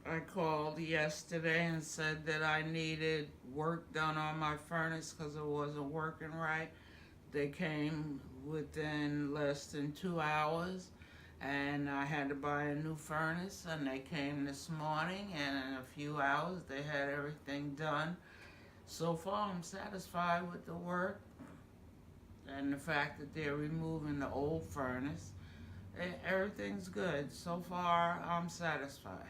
I called yesterday and said that I needed work done on my furnace because it wasn't working right. They came within less than 2 hours, and I had to buy a new furnace. And they came this morning, and in a few hours, they had everything done. So far, I'm satisfied with the work and the fact that they're removing the old furnace. Everything's good. So far, I'm satisfied.